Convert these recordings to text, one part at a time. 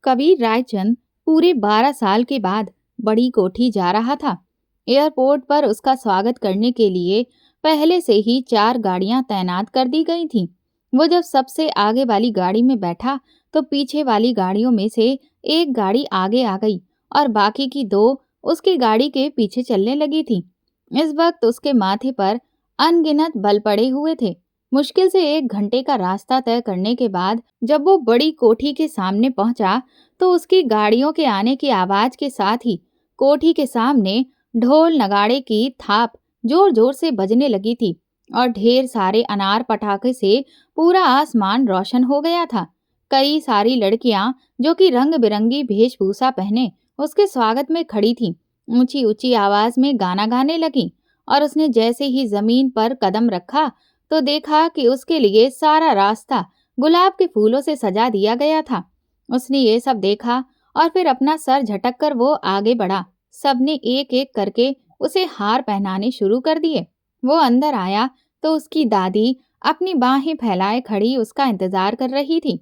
कबीर रायचंद पूरे 12 साल के बाद बड़ी कोठी जा रहा था। एयरपोर्ट पर उसका स्वागत करने के लिए पहले से ही 4 गाड़ियां तैनात कर दी गई थीं। वो जब सबसे आगे वाली गाड़ी में बैठा तो पीछे वाली गाड़ियों में से एक गाड़ी आगे आ गई और बाकी की 2 उसकी गाड़ी के पीछे चलने लगी थीं। इस वक्त उसके माथे पर अनगिनत बल पड़े हुए थे। मुश्किल से 1 घंटे का रास्ता तय करने के बाद जब वो बड़ी कोठी के सामने पहुंचा तो उसकी गाड़ियों के आने की आवाज के साथ ही कोठी के सामने ढोल नगाड़े की थाप जोर जोर से बजने लगी थी और ढेर सारे अनार पटाखे से पूरा आसमान रोशन हो गया था। कई सारी लड़कियां जो कि रंग बिरंगी वेशभूषा पहने उसके स्वागत में खड़ी थीं, ऊंची ऊंची आवाज में गाना गाने लगीं और उसने जैसे ही जमीन पर कदम रखा तो देखा कि उसके लिए सारा रास्ता गुलाब के फूलों से सजा दिया गया था। उसने ये सब देखा और फिर अपना सर झटक कर वो आगे बढ़ा। सबने एक एक करके उसे हार पहनाने शुरू कर दिए। वो अंदर आया तो उसकी दादी अपनी बाहें फैलाए खड़ी उसका इंतजार कर रही थी।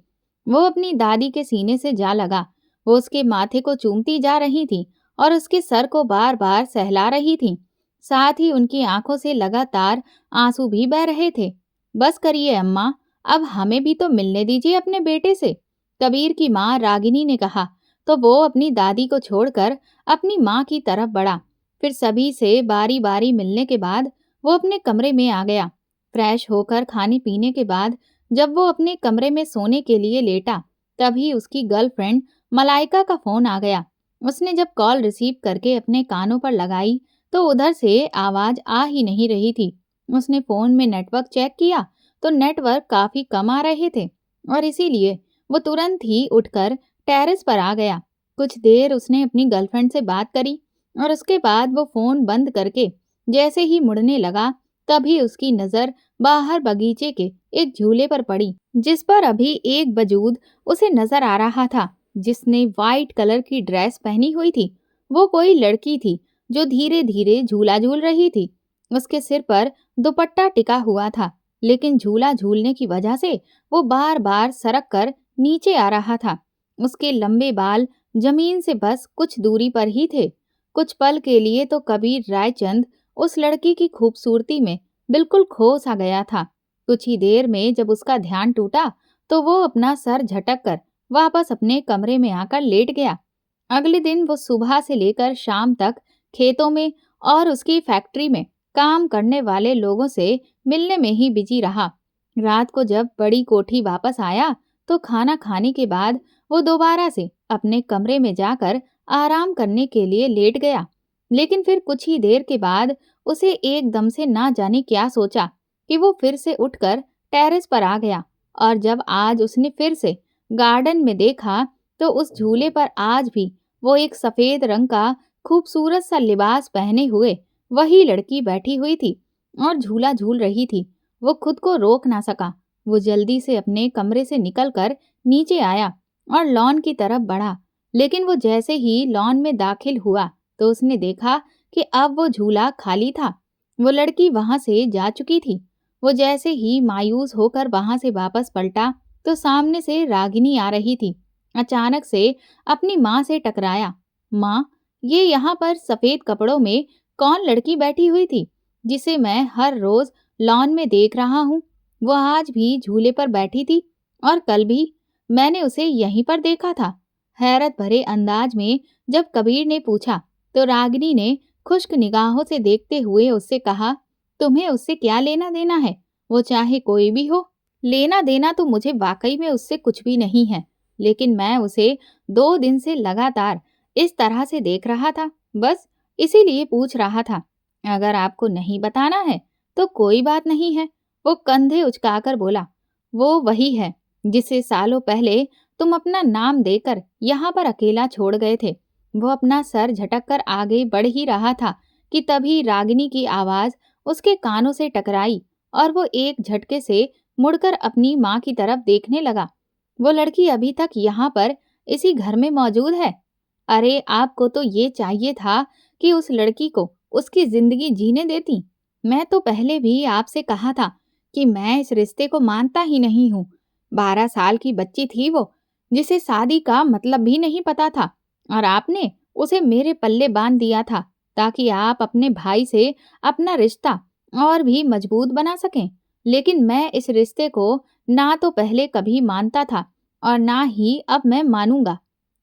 वो अपनी दादी के सीने से जा लगा। वो उसके माथे को चूमती जा रही थी और उसके सर को बार बार सहला रही थी। साथ ही उनकी आंखों से लगातार आंसू भी बह रहे थे। बस करिए अम्मा, अब हमें भी तो मिलने दीजिए अपने बेटे से, कबीर की माँ रागिनी ने कहा। तो वो अपनी दादी को छोड़कर अपनी माँ की तरफ बढ़ा। फिर सभी से बारी बारी मिलने के बाद वो अपने कमरे में आ गया। फ्रेश होकर खाने पीने के बाद जब वो अपने कमरे में सोने के लिए लेटा तभी उसकी गर्लफ्रेंड मलाइका का फोन आ गया। उसने जब कॉल रिसीव करके अपने कानों पर लगाई तो उधर से आवाज आ ही नहीं रही थी। उसने फोन में नेटवर्क चेक किया तो नेटवर्क काफी कम आ रहे थे और इसीलिए वो तुरंत ही उठकर टेरेस पर आ गया। कुछ देर उसने अपनी गर्लफ्रेंड से बात करी और उसके बाद वो फोन बंद करके जैसे ही मुड़ने लगा तभी उसकी नजर बाहर बगीचे के एक झूले पर पड़ी जिस पर अभी एक वजूद उसे नजर आ रहा था जिसने वाइट कलर की ड्रेस पहनी हुई थी। वो कोई लड़की थी जो धीरे धीरे झूला झूल रही थी। उसके सिर पर दुपट्टा टिका हुआ था लेकिन झूला झूलने की वजह से वो बार बार सरक कर नीचे आ रहा था। उसके लंबे बाल जमीन से बस कुछ दूरी पर ही थे। कुछ पल के लिए तो कबीर रायचंद उस लड़की की खूबसूरती में बिल्कुल खो सा गया था। कुछ ही देर में जब उसका ध्यान टूटा तो वो अपना सर झटक कर वापस अपने कमरे में आकर लेट गया। अगले दिन वो सुबह से लेकर शाम तक खेतों में और उसकी फैक्ट्री में काम करने वाले लोगों से मिलने में ही बिजी रहा। रात को जब बड़ी कोठी वापस आया तो खाना खाने के बाद वो दोबारा से अपने कमरे में जाकर आराम करने के लिए लेट गया। लेकिन फिर कुछ ही देर के बाद उसे एकदम से ना जाने क्या सोचा कि वो फिर से उठकर टेरेस पर आ गया और जब आज उसने फिर से गार्डन में देखा तो उस झूले पर आज भी वो एक सफेद रंग का खूबसूरत सा लिबास पहने हुए वही लड़की बैठी हुई थी और झूला झूल रही थी। वो खुद को रोक ना सका। वो जल्दी से अपने कमरे से निकलकर नीचे आया और लॉन की तरफ बढ़ा। लेकिन वो जैसे ही लॉन में दाखिल हुआ तो उसने देखा कि अब वो झूला खाली था। वो लड़की वहां से जा चुकी थी। वो जैसे ही मायूस होकर वहां से वापस पलटा तो सामने से रागिनी आ रही थी। अचानक से अपनी माँ से टकराया। माँ, ये यहाँ पर सफेद कपड़ों में कौन लड़की बैठी हुई थी जिसे मैं हर रोज लॉन में देख रहा हूँ? वो आज भी झूले पर बैठी थी और कल भी मैंने उसे यहीं पर देखा था। हैरत भरे अंदाज में जब कबीर ने पूछा तो रागिनी ने खुश्क निगाहों से देखते हुए उससे कहा, तुम्हें उससे क्या लेना देना है? वो चाहे कोई भी हो। लेना देना तो मुझे वाकई में उससे कुछ भी नहीं है, लेकिन मैं उसे 2 दिन से लगातार इस तरह से देख रहा था, बस इसीलिए पूछ रहा था। अगर आपको नहीं बताना है तो कोई बात नहीं है। वो कंधे उचकाकर बोला, वो वही है जिसे सालों पहले तुम अपना नाम देकर यहाँ पर अकेला छोड़ गए थे। वो अपना सर झटक कर आगे बढ़ ही रहा था कि तभी रागिनी की आवाज उसके कानों से टकराई और वो एक झटके से मुड़कर अपनी माँ की तरफ देखने लगा। वो लड़की अभी तक यहाँ पर इसी घर में मौजूद है। अरे आपको तो ये चाहिए था कि उस लड़की को उसकी जिंदगी जीने देती। मैं तो पहले भी आपसे कहा था कि मैं इस रिश्ते को मानता ही नहीं हूँ। 12 साल की बच्ची थी वो, जिसे शादी का मतलब भी नहीं पता था, और आपने उसे मेरे पल्ले बांध दिया था ताकि आप अपने भाई से अपना रिश्ता और भी मजबूत बना सकें। लेकिन मैं इस रिश्ते को ना तो पहले कभी मानता था और ना ही अब मैं मानूंगा।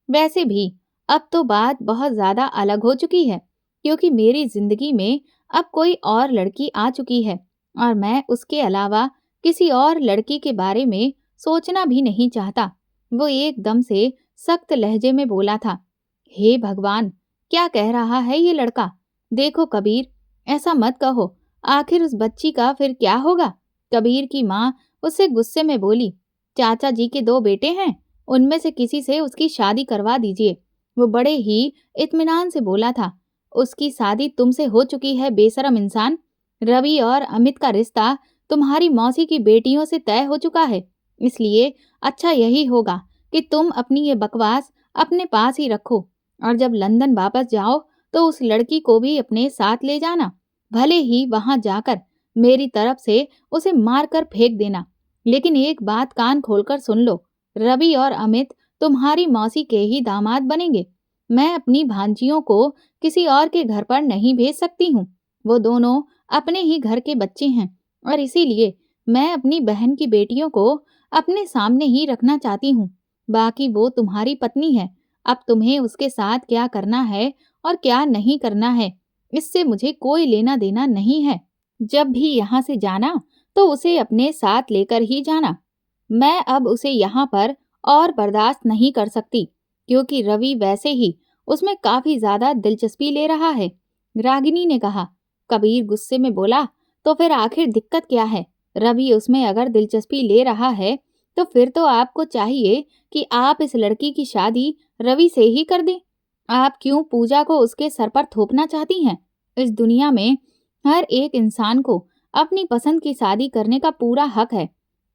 वैसे भी अब तो बात बहुत ज्यादा अलग हो चुकी है, क्योंकि मेरी जिंदगी में अब कोई और लड़की आ चुकी है और मैं उसके अलावा किसी और लड़की के बारे में सोचना भी नहीं चाहता। वो एकदम से सख्त लहजे में बोला था। हे भगवान, क्या कह रहा है ये लड़का? देखो कबीर, ऐसा मत कहो। आखिर उस बच्ची का फिर क्या होगा? कबीर की माँ उससे गुस्से में बोली। चाचा जी के 2 बेटे हैं, उनमें से किसी से उसकी शादी करवा दीजिए। वो बड़े ही इत्मीनान से बोला था। उसकी शादी तुमसे हो चुकी है, बेशरम इंसान। रवि और अमित का रिश्ता तुम्हारी मौसी की बेटियों से तय हो चुका है। इसलिए अच्छा यही होगा कि तुम अपनी ये बकवास अपने पास ही रखो, और जब लंदन वापस जाओ तो उस लड़की को भी अपने साथ ले जाना। भले ही वहां जाकर मेरी तरफ से उसे मारकर फेंक देना, लेकिन एक बात कान खोलकर सुन लो। रवि और अमित तुम्हारी मौसी के ही दामाद बनेंगे। मैं अपनी भांजियों को किसी और के घर पर नहीं भेज सकती हूँ। वो दोनों अपने ही घर के बच्चे हैं, और इसीलिए मैं अपनी बहन की बेटियों को अपने सामने ही रखना चाहती हूँ। बाकी वो तुम्हारी पत्नी है। अब तुम्हें उसके साथ क्या करना है और क्या नहीं करना है, इससे मुझे कोई लेना देना नहीं है। जब भी यहाँ से जाना तो उसे अपने साथ लेकर ही जाना। मैं अब उसे यहाँ पर और बर्दाश्त नहीं कर सकती, क्योंकि रवि वैसे ही उसमें काफी ज्यादा दिलचस्पी ले रहा है। रागिनी ने कहा। कबीर गुस्से में बोला, तो फिर आखिर दिक्कत क्या है? रवि उसमें अगर दिलचस्पी ले रहा है तो फिर तो आपको चाहिए कि आप इस लड़की की शादी रवि से ही कर दें। आप क्यों पूजा को उसके सर पर थोपना चाहती हैं? इस दुनिया में हर एक इंसान को अपनी पसंद की शादी करने का पूरा हक है।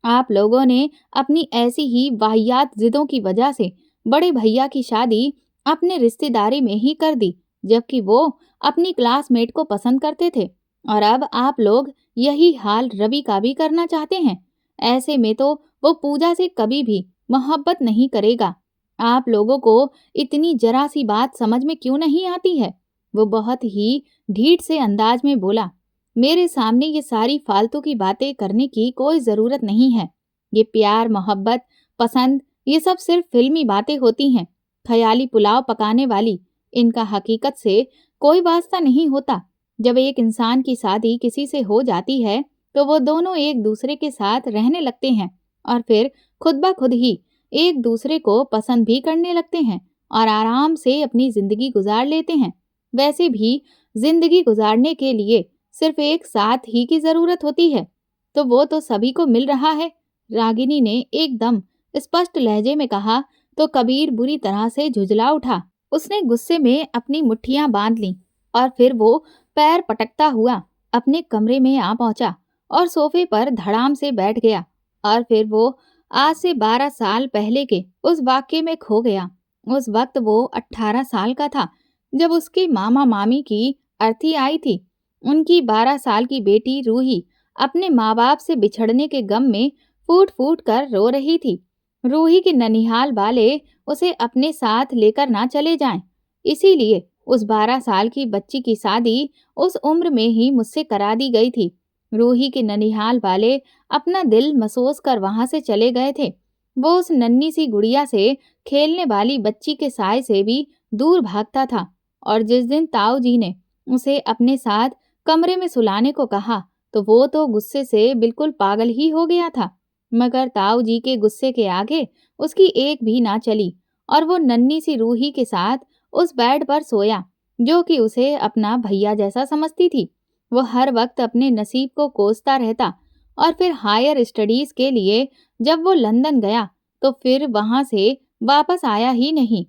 आप लोगों ने अपनी ऐसी ही वाहियात जिदों की वजह से बड़े भैया की शादी अपने रिश्तेदारी में ही कर दी, जबकि वो अपनी क्लासमेट को पसंद करते थे। और अब आप लोग यही हाल रवि का भी करना चाहते हैं। ऐसे में तो वो पूजा से कभी भी मोहब्बत नहीं करेगा। आप लोगों को इतनी जरा सी बात समझ में क्यों नहीं आती है? वो बहुत ही ढीठ से अंदाज में बोला। मेरे सामने ये सारी फालतू की बातें करने की कोई जरूरत नहीं है। ये प्यार, मोहब्बत, पसंद, ये सब सिर्फ फिल्मी बातें होती हैं, ख्याली पुलाव पकाने वाली। इनका हकीकत से कोई वास्ता नहीं होता। जब एक इंसान की शादी किसी से हो जाती है तो वो दोनों एक दूसरे के साथ रहने लगते हैं, और फिर खुद ब खुद ही एक दूसरे को पसंद भी करने लगते हैं और आराम से अपनी जिंदगी गुजार लेते हैं। वैसे भी जिंदगी गुजारने के लिए सिर्फ एक साथ ही की जरूरत होती है, तो वो तो सभी को मिल रहा है। रागिनी ने एकदम स्पष्ट लहजे में कहा। तो कबीर बुरी तरह से झुंझला उठा। उसने गुस्से में अपनी मुट्ठियां बांध लीं और फिर वो पैर पटकता हुआ अपने कमरे में आ पहुंचा और सोफे पर धड़ाम से बैठ गया। और फिर वो आज से 12 साल पहले के उस वाक्य में खो गया। उस वक्त वो 18 साल का था जब उसके मामा मामी की अर्थी आई थी। उनकी 12 साल की बेटी रूही अपने माँ बाप से बिछड़ने के गम में फूट फूट कर रो रही थी। रूही के ननिहाल वाले उसे अपने साथ लेकर ना चले जाएं, इसीलिए उस 12 साल की बच्ची की शादी उस उम्र में ही मुझसे करा दी गई थी। रूही के ननिहाल वाले अपना दिल मसोस कर वहां से चले गए थे। वो उस नन्ही सी गुड़िया से खेलने वाली बच्ची के साय से भी दूर भागता था। और जिस दिन ताऊ जी ने उसे अपने साथ कमरे में सुलाने को कहा तो वो तो गुस्से से बिल्कुल पागल ही हो गया था। मगर ताऊ जी के गुस्से के आगे उसकी एक भी ना चली, और वो नन्ही सी रूही के साथ उस बेड पर सोया जो कि उसे अपना भैया जैसा समझती थी। वो हर वक्त अपने नसीब को कोसता रहता, और फिर हायर स्टडीज के लिए जब वो लंदन गया तो फिर वहां से वापस आया ही नहीं।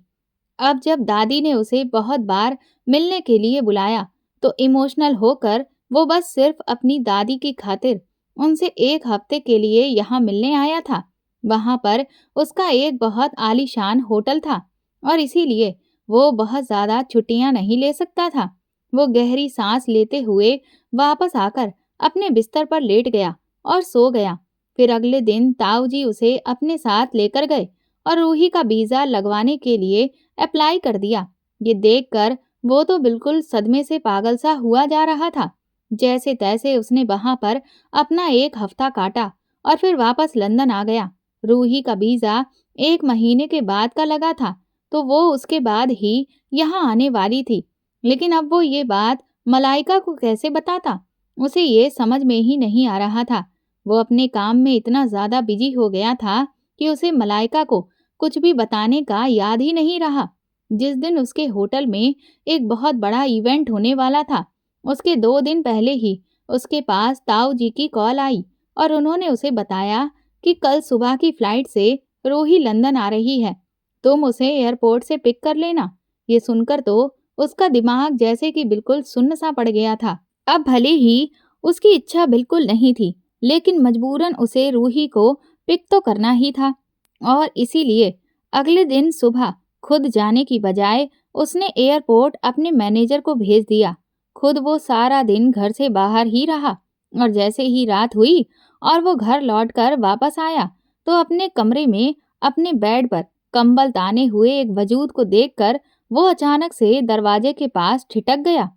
अब जब दादी ने उसे बहुत बार मिलने के लिए बुलाया तो इमोशनल होकर वो बस सिर्फ अपनी दादी की खातिर उनसे 1 हफ्ते के लिए यहाँ मिलने आया था। वहां पर उसका एक बहुत आलीशान होटल था, और इसीलिए वो बहुत ज्यादा छुट्टियां नहीं ले सकता था। वो गहरी सांस लेते हुए वापस आकर अपने बिस्तर पर लेट गया और सो गया। फिर अगले दिन ताऊ जी उसे अपने साथ लेकर गए और रूही का वीज़ा लगवाने के लिए अप्लाई कर दिया। ये देखकर वो तो बिल्कुल सदमे से पागल सा हुआ जा रहा था। जैसे तैसे उसने वहां पर अपना 1 हफ्ता काटा और फिर वापस लंदन आ गया। रूही का वीज़ा 1 महीने के बाद का लगा था, तो वो उसके बाद ही यहाँ आने वाली थी। लेकिन अब वो ये बात मलाइका को कैसे बताता? उसे ये समझ में ही नहीं आ रहा था। वो अपने काम में इतना ज़्यादा बिजी हो गया था कि उसे मलाइका को कुछ भी बताने का याद ही नहीं रहा। जिस दिन उसके होटल में एक बहुत बड़ा इवेंट होने वाला था, उसके 2 दिन पहले ही उसके पास ताऊ जी की कॉल आई और उन्होंने उसे बताया कि कल सुबह की फ्लाइट से रूही लंदन आ रही है। तुम उसे एयरपोर्ट से पिक कर लेना। ये सुनकर तो उसका दिमाग जैसे कि बिल्कुल सुन्न सा पड़ गया था। अब भले ही उसकी इच्छा बिल्कुल नहीं थी, लेकिन मजबूरन उसे रूही को पिक तो करना ही था। और इसीलिए अगले दिन सुबह खुद जाने की बजाय उसने एयरपोर्ट अपने मैनेजर को भेज दिया। खुद वो सारा दिन घर से बाहर ही रहा और जैसे ही रात हुई और वो घर लौटकर वापस आया, तो अपने कमरे में अपने बेड पर कंबल ताने हुए एक वजूद को देखकर वो अचानक से दरवाजे के पास ठिठक गया।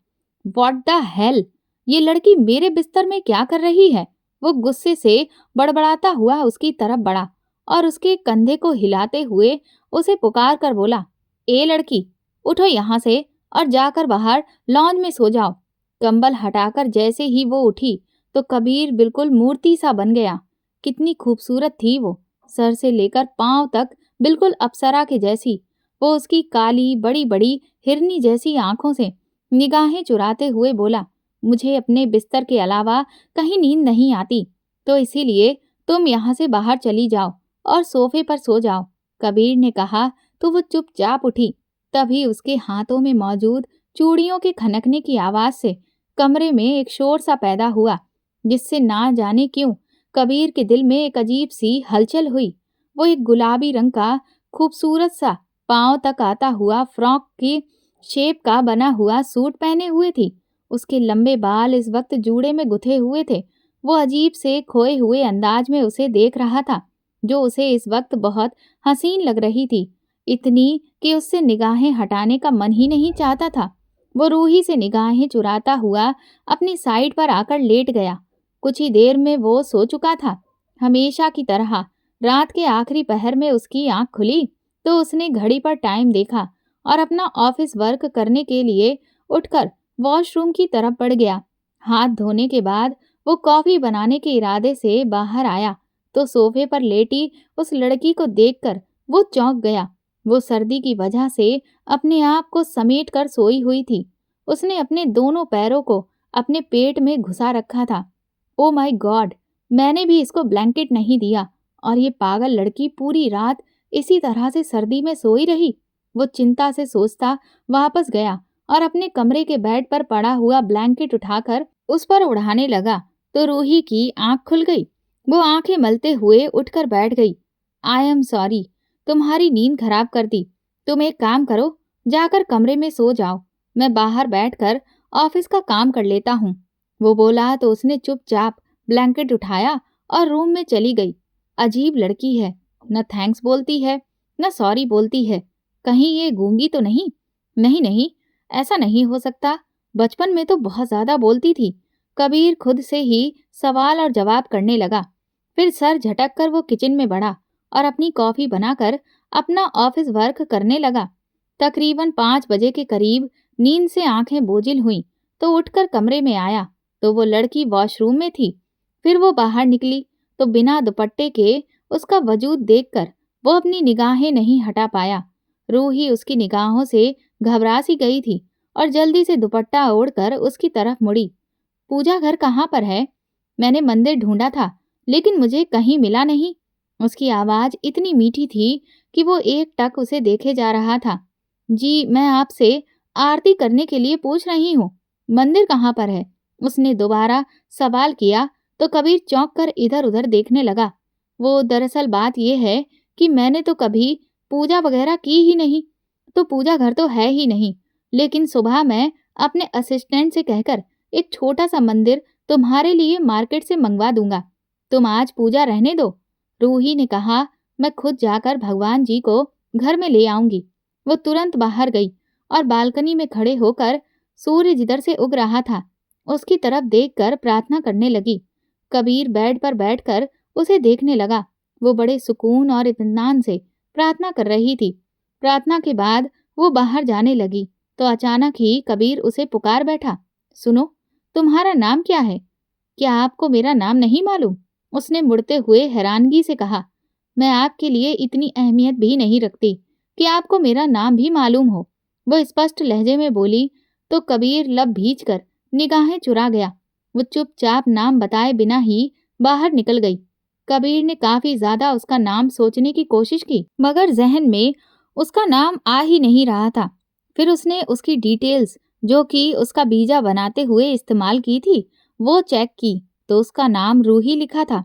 What the hell! ये लड़की मेरे बिस्तर में क्या कर रही है? वो गुस्से से बड़बड़ाता हुआ उसकी तरफ बढ़ा और उसके कंधे को हिलाते हुए उसे पुकार कर बोला, ए लड़की, उठो यहाँ से और जाकर बाहर लॉन्ज में सो जाओ। कंबल हटाकर जैसे ही वो उठी, तो कबीर बिल्कुल मूर्ति सा बन गया। कितनी खूबसूरत थी वो, सर से लेकर पांव तक बिल्कुल अप्सरा के जैसी। वो उसकी काली बड़ी बड़ी हिरनी जैसी आंखों से निगाहें चुराते हुए बोला, मुझे अपने बिस्तर के अलावा कहीं नींद नहीं आती, तो इसीलिए तुम यहाँ से बाहर चली जाओ और सोफे पर सो जाओ। कबीर ने कहा तो वो चुपचाप उठी। तभी उसके हाथों में मौजूद चूड़ियों के खनकने की आवाज से कमरे में एक शोर सा पैदा हुआ, जिससे ना जाने क्यों कबीर के दिल में एक अजीब सी हलचल हुई। वो एक गुलाबी रंग का खूबसूरत सा पांव तक आता हुआ फ्रॉक की शेप का बना हुआ सूट पहने हुए थी। उसके लंबे बाल इस वक्त जूड़े में गुथे हुए थे। वो अजीब से खोए हुए अंदाज में उसे देख रहा था, जो उसे इस वक्त बहुत हसीन लग रही थी, इतनी कि उससे निगाहें हटाने का मन ही नहीं चाहता था। वो रूही से निगाहें चुराता हुआ अपनी साइड पर आकर लेट गया। कुछ ही देर में वो सो चुका था। हमेशा की तरह रात के आखिरी पहर में उसकी आंख खुली तो उसने घड़ी पर टाइम देखा और अपना ऑफिस वर्क करने के लिए उठकर वॉशरूम की तरफ बढ़ गया। हाथ धोने के बाद वो कॉफी बनाने के इरादे से बाहर आया तो सोफे पर लेटी उस लड़की को देखकर वो चौंक गया। वो सर्दी की वजह से अपने आप को समेट कर सोई हुई थी। उसने अपने दोनों पैरों को अपने पेट में घुसा रखा था। Oh my God! मैंने भी इसको ब्लैंकेट नहीं दिया और ये पागल लड़की पूरी रात इसी तरह से सर्दी में सोई रही। वो चिंता से सोचता वापस गया और अपने कमरे के बेड पर पड़ा हुआ ब्लैंकेट उठाकर उस पर उड़ाने लगा तो रूही की आंख खुल गई। वो आंखें मलते हुए उठकर बैठ गई। आई एम सॉरी, तुम्हारी नींद खराब कर दी। तुम एक काम करो, जाकर कमरे में सो जाओ। मैं बाहर बैठकर ऑफिस का काम कर लेता हूँ। वो बोला तो उसने चुपचाप ब्लैंकेट उठाया और रूम में चली गई। अजीब लड़की है, न थैंक्स बोलती है न सॉरी बोलती है। कहीं ये गूंगी तो नहीं? नहीं नहीं, ऐसा नहीं हो सकता। बचपन में तो बहुत ज्यादा बोलती थी। कबीर खुद से ही सवाल और जवाब करने लगा। फिर सर झटक कर वो किचन में बढ़ा और अपनी कॉफी बनाकर अपना ऑफिस वर्क करने लगा। तकरीबन 5 बजे के करीब नींद से आंखें बोझिल हुईं तो उठकर कमरे में आया तो वो लड़की वॉशरूम में थी। फिर वो बाहर निकली तो बिना दुपट्टे के उसका वजूद देखकर वो अपनी निगाहें नहीं हटा पाया। रूही उसकी निगाहों से घबरा सी गई थी और जल्दी से दुपट्टा ओढ़कर उसकी तरफ मुड़ी। पूजा घर कहाँ पर है? मैंने मंदिर ढूंढा था लेकिन मुझे कहीं मिला नहीं। उसकी आवाज इतनी मीठी थी कि वो एक टक उसे देखे जा रहा था। जी, मैं आपसे आरती करने के लिए पूछ रही हूँ। मंदिर कहाँ पर है? उसने दोबारा सवाल किया तो कबीर चौंक कर इधर उधर देखने लगा। वो दरअसल बात यह है कि मैंने तो कभी पूजा वगैरह की ही नहीं, तो पूजा घर तो है ही नहीं। लेकिन सुबह मैं अपने असिस्टेंट से कहकर एक छोटा सा मंदिर तुम्हारे लिए मार्केट से मंगवा दूंगा। तुम आज पूजा रहने दो। रूही ने कहा, मैं खुद जाकर भगवान जी को घर में ले आऊंगी। वो तुरंत बाहर गई और बालकनी में खड़े होकर सूर्य जिधर से उग रहा था उसकी तरफ देखकर प्रार्थना करने लगी। कबीर बेड पर बैठकर उसे देखने लगा। वो बड़े सुकून और इत्मीनान से प्रार्थना कर रही थी। प्रार्थना के बाद वो बाहर जाने लगी तो अचानक ही कबीर उसे पुकार बैठा। सुनो, तुम्हारा नाम क्या है? क्या आपको मेरा नाम नहीं मालूम? उसने मुड़ते हुए हैरानगी से कहा। मैं आपके लिए इतनी अहमियत भी नहीं रखती कि आपको मेरा नाम भी मालूम हो, वो स्पष्ट लहजे में बोली। तो कबीर लब भींच कर निगाहें चुरा गया। वो चुपचाप नाम बताए बिना ही बाहर निकल गई। कबीर ने काफी ज्यादा उसका नाम सोचने की कोशिश की मगर जहन में उसका नाम आ ही नहीं रहा था। फिर उसने उसकी डिटेल्स जो कि उसका वीजा बनाते हुए इस्तेमाल की थी वो चेक की तो उसका नाम रूही लिखा था।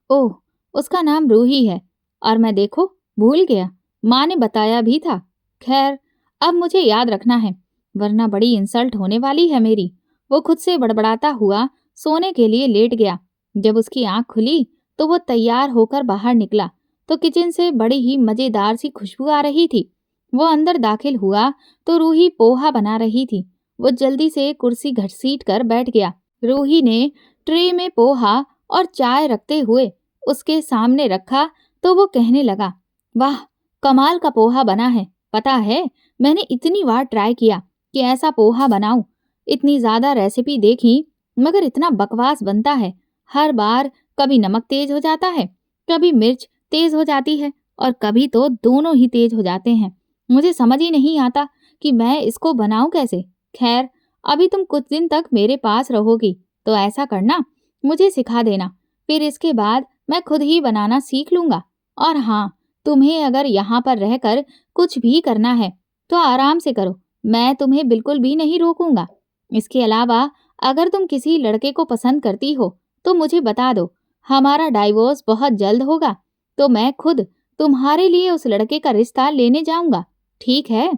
ओह, उसका नाम रूही है और मैं देखो भूल गया, माँ ने बताया भी था। खैर, अब मुझे याद रखना है वरना बड़ी इंसल्ट होने वाली है मेरी। वो खुद से बड़बड़ाता हुआ सोने के लिए लेट गया। जब उसकी आंख खुली तो वो तैयार होकर बाहर निकला तो किचन से बड़ी ही मजेदार सी खुशबू आ रही थी। वो अंदर दाखिल हुआ तो रूही पोहा बना रही थी। वो जल्दी से कुर्सी घसीट कर बैठ गया। रूही ने ट्रे में पोहा और चाय रखते हुए उसके सामने रखा तो वो कहने लगा, वाह, कमाल का पोहा बना है। पता है, मैंने इतनी बार ट्राई किया कि ऐसा पोहा बनाऊं, इतनी ज्यादा रेसिपी देखी मगर इतना बकवास बनता है। हर बार कभी नमक तेज हो जाता है, कभी मिर्च तेज हो जाती है और कभी तो दोनों ही तेज हो जाते हैं। मुझे समझ ही नहीं आता कि मैं इसको बनाऊं कैसे। खैर, अभी तुम कुछ दिन तक मेरे पास रहोगी तो ऐसा करना, मुझे सिखा देना। फिर इसके बाद मैं खुद ही बनाना सीख लूंगा। और हाँ, तुम्हें अगर यहाँ पर रहकर कुछ भी करना है तो आराम से करो, मैं तुम्हें बिल्कुल भी नहीं रोकूंगा। इसके अलावा अगर तुम किसी लड़के को पसंद करती हो तो मुझे बता दो, हमारा डाइवोर्स बहुत जल्द होगा तो मैं खुद तुम्हारे लिए उस लड़के का रिश्ता लेने जाऊंगा, ठीक है?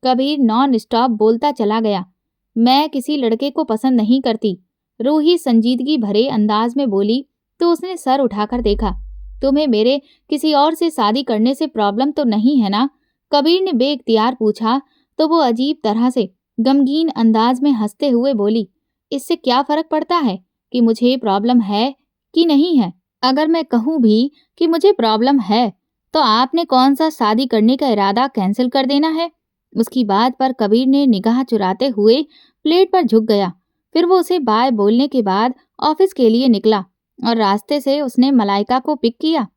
कबीर नॉन स्टॉप बोलता चला गया। मैं किसी लड़के को पसंद नहीं करती, रूही संजीदगी भरे अंदाज में बोली तो उसने सर उठाकर देखा। तुम्हें मेरे किसी और से शादी करने से प्रॉब्लम तो नहीं है ना? कबीर ने बेइख्तियार पूछा तो वो अजीब तरह से गमगीन अंदाज में हंसते हुए बोली, इससे क्या फर्क पड़ता है कि मुझे प्रॉब्लम है कि नहीं है? अगर मैं कहूँ भी कि मुझे प्रॉब्लम है तो आपने कौन सा शादी करने का इरादा कैंसिल कर देना है? उसकी बात पर कबीर ने निगाह चुराते हुए प्लेट पर झुक गया। फिर वो उसे बाय बोलने के बाद ऑफिस के लिए निकला और रास्ते से उसने मलाइका को पिक किया।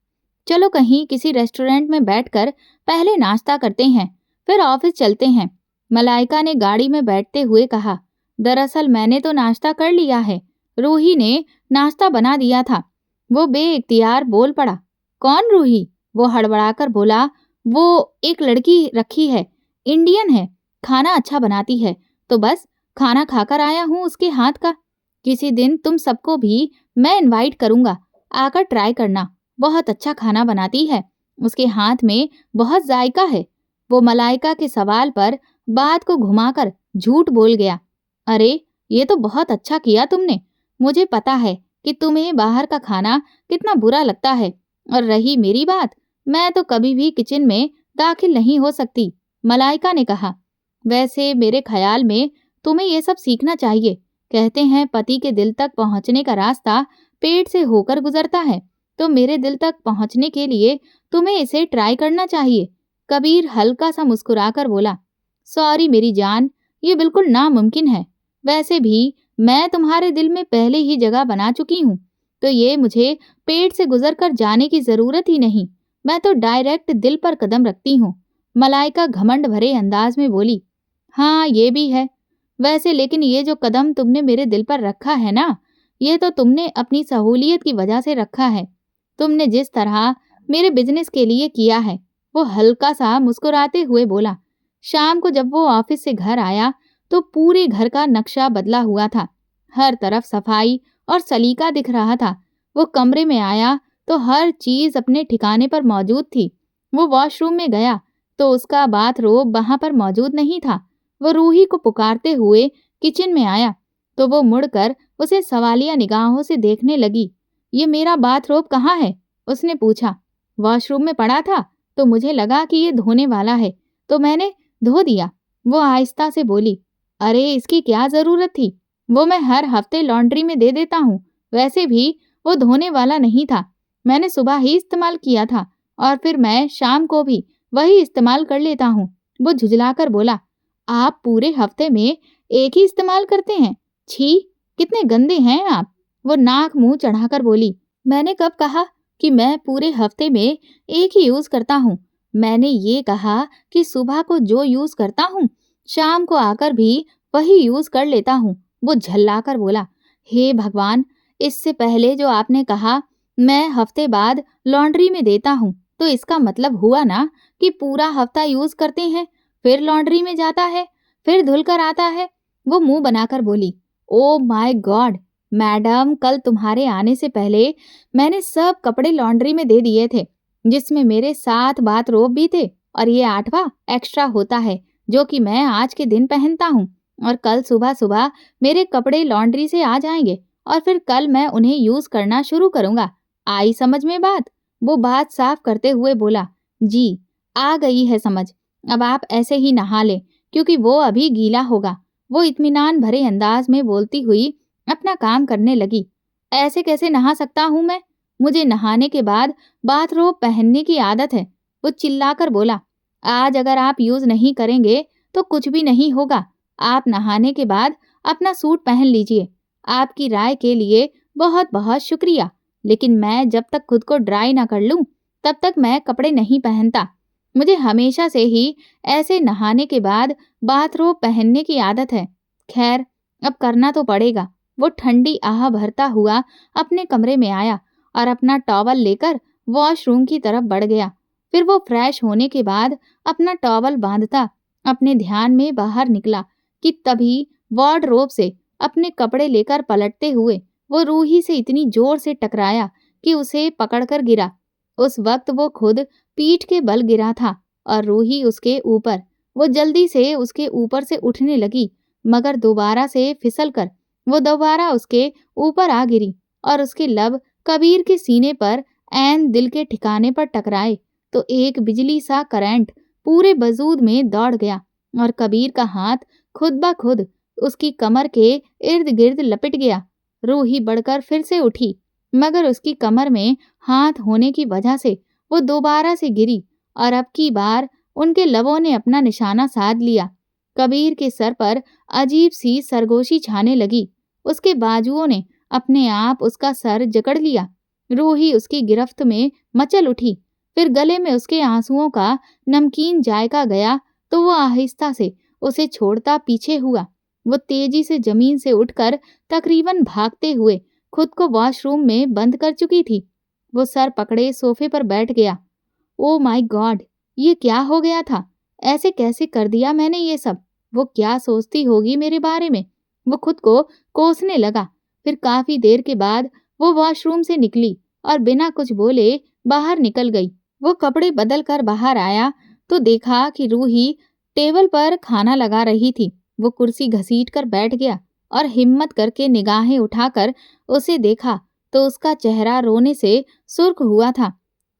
चलो कहीं किसी रेस्टोरेंट में बैठकर पहले नाश्ता करते हैं, फिर ऑफिस चलते हैं, मलाइका ने गाड़ी में बैठते हुए कहा। दरअसल मैंने तो नाश्ता कर लिया है, रूही ने नाश्ता बना दिया था। वो बेइख्तियार बोल पड़ा। कौन रूही? वो हड़बड़ाकर बोला। वो एक लड़की रखी है, इंडियन है, खाना अच्छा बनाती है, तो बस खाना खाकर आया हूँ उसके हाथ का। किसी दिन तुम सबको भी मैं इनवाइट करूंगा, आकर ट्राई करना, बहुत अच्छा खाना बनाती है, उसके हाथ में बहुत जायका है। वो मलाइका के सवाल पर बात को घुमाकर झूठ बोल गया। अरे, ये तो बहुत अच्छा किया तुमने। मुझे पता है कि तुम्हें बाहर का खाना कितना बुरा लगता है, और रही मेरी बात, मैं तो कभी भी किचन में दाखिल नहीं हो सकती, मलाइका ने कहा। वैसे मेरे ख्याल में तुम्हें ये सब सीखना चाहिए। कहते हैं पति के दिल तक पहुंचने का रास्ता पेट से होकर गुजरता है, तो मेरे दिल तक पहुंचने के लिए तुम्हें इसे ट्राई करना चाहिए। कबीर हल्का सा मुस्कुराकर बोला। सॉरी मेरी जान, ये बिल्कुल नामुमकिन है। वैसे भी मैं तुम्हारे दिल में पहले ही जगह बना चुकी हूँ, तो ये मुझे पेट से गुजर कर जाने की जरूरत ही नहीं। मैं तो डायरेक्ट दिल पर कदम रखती हूँ, मलाइका घमंड भरे अंदाज में बोली। हाँ, ये भी है। वैसे लेकिन ये जो कदम तुमने मेरे दिल पर रखा है ना, ये तो तुमने अपनी सहूलियत की वजह से रखा है। तुमने जिस तरह मेरे बिजनेस के लिए किया है, वो हल्का सा मुस्कुराते हुए बोला। शाम को जब वो ऑफिस से घर आया तो पूरे घर का नक्शा बदला हुआ था। हर तरफ सफाई और सलीका दिख रहा था। वो कमरे में आया तो हर चीज अपने ठिकाने पर मौजूद थी। वो वॉशरूम में गया तो उसका बाथरोब वहां पर मौजूद नहीं था। वो रूही को पुकारते हुए किचन में आया तो वो मुड़कर उसे सवालिया निगाहों से देखने लगी। ये मेरा बाथरोब कहाँ है? उसने पूछा। वॉशरूम में पड़ा था तो मुझे लगा कि ये धोने वाला है, तो मैंने धो दिया। वो आहिस्ता से बोली, अरे इसकी क्या ज़रूरत थी? वो मैं हर हफ्ते लॉन्ड्री में दे देता हूँ। वैसे भी वो धोने वाला नहीं था। मैंने सुबह ही इस्तेमाल किया था और फिर मैं शाम को भी वही इस्तेमाल कर लेता हूँ। वो झुझलाकर बोला, आप पूरे हफ्ते में एक ही इस्तेमाल करते हैं? छी! कितने गंदे हैं आप। वो नाक मुंह चढ़ाकर बोली, मैंने कब कहा कि मैं पूरे हफ्ते में एक ही यूज करता हूँ? मैंने ये कहा कि सुबह को जो यूज करता हूँ शाम को आकर भी वही यूज कर लेता हूँ। वो झल्लाकर बोला, हे भगवान, इससे पहले जो आपने कहा मैं हफ्ते बाद लॉन्ड्री में देता हूँ, तो इसका मतलब हुआ ना कि पूरा हफ्ता यूज करते हैं, फिर लॉन्ड्री में जाता है, फिर धुलकर आता है। वो मुंह बनाकर बोली, ओ माय गॉड मैडम, कल तुम्हारे आने से पहले मैंने सब कपड़े लॉन्ड्री में दे दिए थे, जिसमें मेरे 7 बाथरोब भी थे और ये 8वां एक्स्ट्रा होता है जो कि मैं आज के दिन पहनता हूँ। और कल सुबह सुबह मेरे कपड़े लॉन्ड्री से आ जाएंगे और फिर कल मैं उन्हें यूज करना शुरू करूंगा। आई समझ में बात? वो बात साफ करते हुए बोला, जी आ गई है समझ। अब आप ऐसे ही नहा लें क्योंकि वो अभी गीला होगा। वो इत्मीनान भरे अंदाज में बोलती हुई अपना काम करने लगी। ऐसे कैसे नहा सकता हूँ मैं? मुझे नहाने के बाद बाथरोब पहनने की आदत है। वो चिल्लाकर बोला, आज अगर आप यूज नहीं करेंगे तो कुछ भी नहीं होगा। आप नहाने के बाद अपना सूट पहन लीजिए। आपकी राय के लिए बहुत बहुत शुक्रिया, लेकिन मैं जब तक खुद को ड्राई ना कर लूं तब तक मैं कपड़े नहीं पहनता। मुझे हमेशा से ही ऐसे नहाने के बाद बाथरोब पहनने की आदत है। खैर, अब करना तो पड़ेगा। वो ठंडी आह भरता हुआ अपने कमरे में आया और अपना टॉवल लेकर वॉशरूम की तरफ बढ़ गया। फिर वो फ्रेश होने के बाद अपना टॉवल बांधता अपने ध्यान में बाहर निकला कि तभी वार्डरोब से अपने कपड़े लेकर पलटते हुए वो रूही से इतनी जोर से टकराया कि उसे पकड़कर गिरा। उस वक्त वो खुद पीठ के बल गिरा था और रूही उसके ऊपर। वो जल्दी से उसके ऊपर से उठने लगी, मगर दोबारा से फिसल कर वो दोबारा उसके ऊपर आ गिरी और उसके लब कबीर के सीने पर ऐन दिल के ठिकाने पर टकराए तो एक बिजली सा करंट पूरे वजूद में दौड़ गया और कबीर का हाथ खुद ब खुद उसकी कमर के इर्द गिर्द लपट गया। रूही बढ़कर फिर से उठी, मगर उसकी कमर में हाथ होने की वजह से वो दोबारा से गिरी और अब की बार उनके लबों ने अपना निशाना साध लिया। कबीर के सर पर अजीब सी सरगोशी छाने लगी। उसके बाजुओं ने अपने आप उसका सर जकड़ लिया। रूही उसकी गिरफ्त में मचल उठी। फिर गले में उसके आंसुओं का नमकीन जायका गया तो वो आहिस्ता से उसे छोड़ता पीछे हुआ। वो तेजी से जमीन से उठकर तकरीबन भागते हुए खुद को वॉशरूम में बंद कर चुकी थी। वो सर पकड़े सोफे पर बैठ गया। ओ माय गॉड, ये क्या हो गया था? ऐसे कैसे कर दिया मैंने ये सब? वो क्या सोचती होगी मेरे बारे में? वो खुद को कोसने लगा। फिर काफी देर के बाद वो वॉशरूम से निकली और बिना कुछ बोले बाहर निकल गई। वो कपड़े बदल कर बाहर आया तो देखा कि रूही टेबल पर खाना लगा रही थी। वो कुर्सी घसीट कर बैठ गया और हिम्मत करके निगाहें उठाकर उसे देखा तो उसका चेहरा रोने से सुर्ख हुआ था।